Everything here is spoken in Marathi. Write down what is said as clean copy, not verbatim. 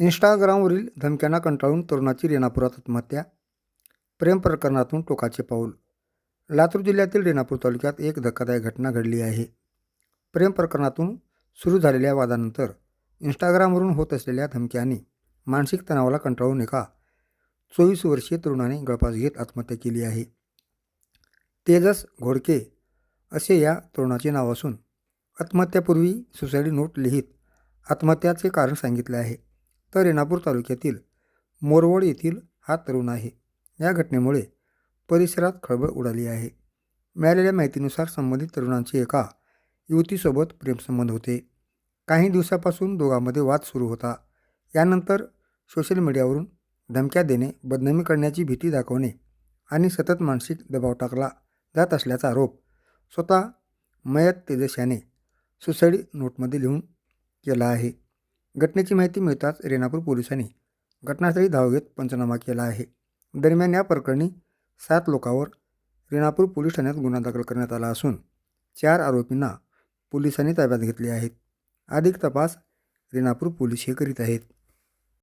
इंस्टाग्रामवरील धमक्यांना कंटाळून तरुणाची रेणापुरात आत्महत्या. प्रेम प्रकरणातून टोकाचे पाऊल. लातूर जिल्ह्यातील रेणापूर तालुक्यात एक धक्कादायक घटना घडली आहे. प्रेम प्रकरणातून सुरू झालेल्या वादानंतर इंस्टाग्रामवरून होत असलेल्या धमक्यांनी मानसिक तणावाला कंटाळून एका 24 वर्षीय तरुणाने गळफास घेत आत्महत्या केली आहे. तेजस घोडके असे या तरुणाचे नाव असून आत्महत्यापूर्वी सुसाईड नोट लिहित आत्महत्याचे कारण सांगितले आहे. तर रेणापूर तालुक्यातील मोरवड येथील हा तरुण आहे. या घटनेमुळे परिसरात खळबळ उडाली आहे. मिळालेल्या माहितीनुसार संबंधित तरुणांचे एका युवतीसोबत प्रेमसंबंध होते. काही दिवसापासून दोघांमध्ये वाद सुरू होता. यानंतर सोशल मीडियावरून धमक्या देणे, बदनामी करण्याची भीती दाखवणे आणि सतत मानसिक दबाव टाकला जात असल्याचा आरोप स्वतः मयत तेजस याने सुसाईड नोटमध्ये लिहून केला आहे. घटनेची माहिती मिळताच रेणापूर पोलिसांनी घटनास्थळी धाव घेत पंचनामा केला आहे. दरम्यान या प्रकरणी 7 लोकांवर रेणापूर पोलीस ठाण्यात गुन्हा दाखल करण्यात आला असून 4 आरोपींना पोलिसांनी ताब्यात घेतले आहेत. अधिक तपास रेणापूर पोलीस हे करीत आहेत.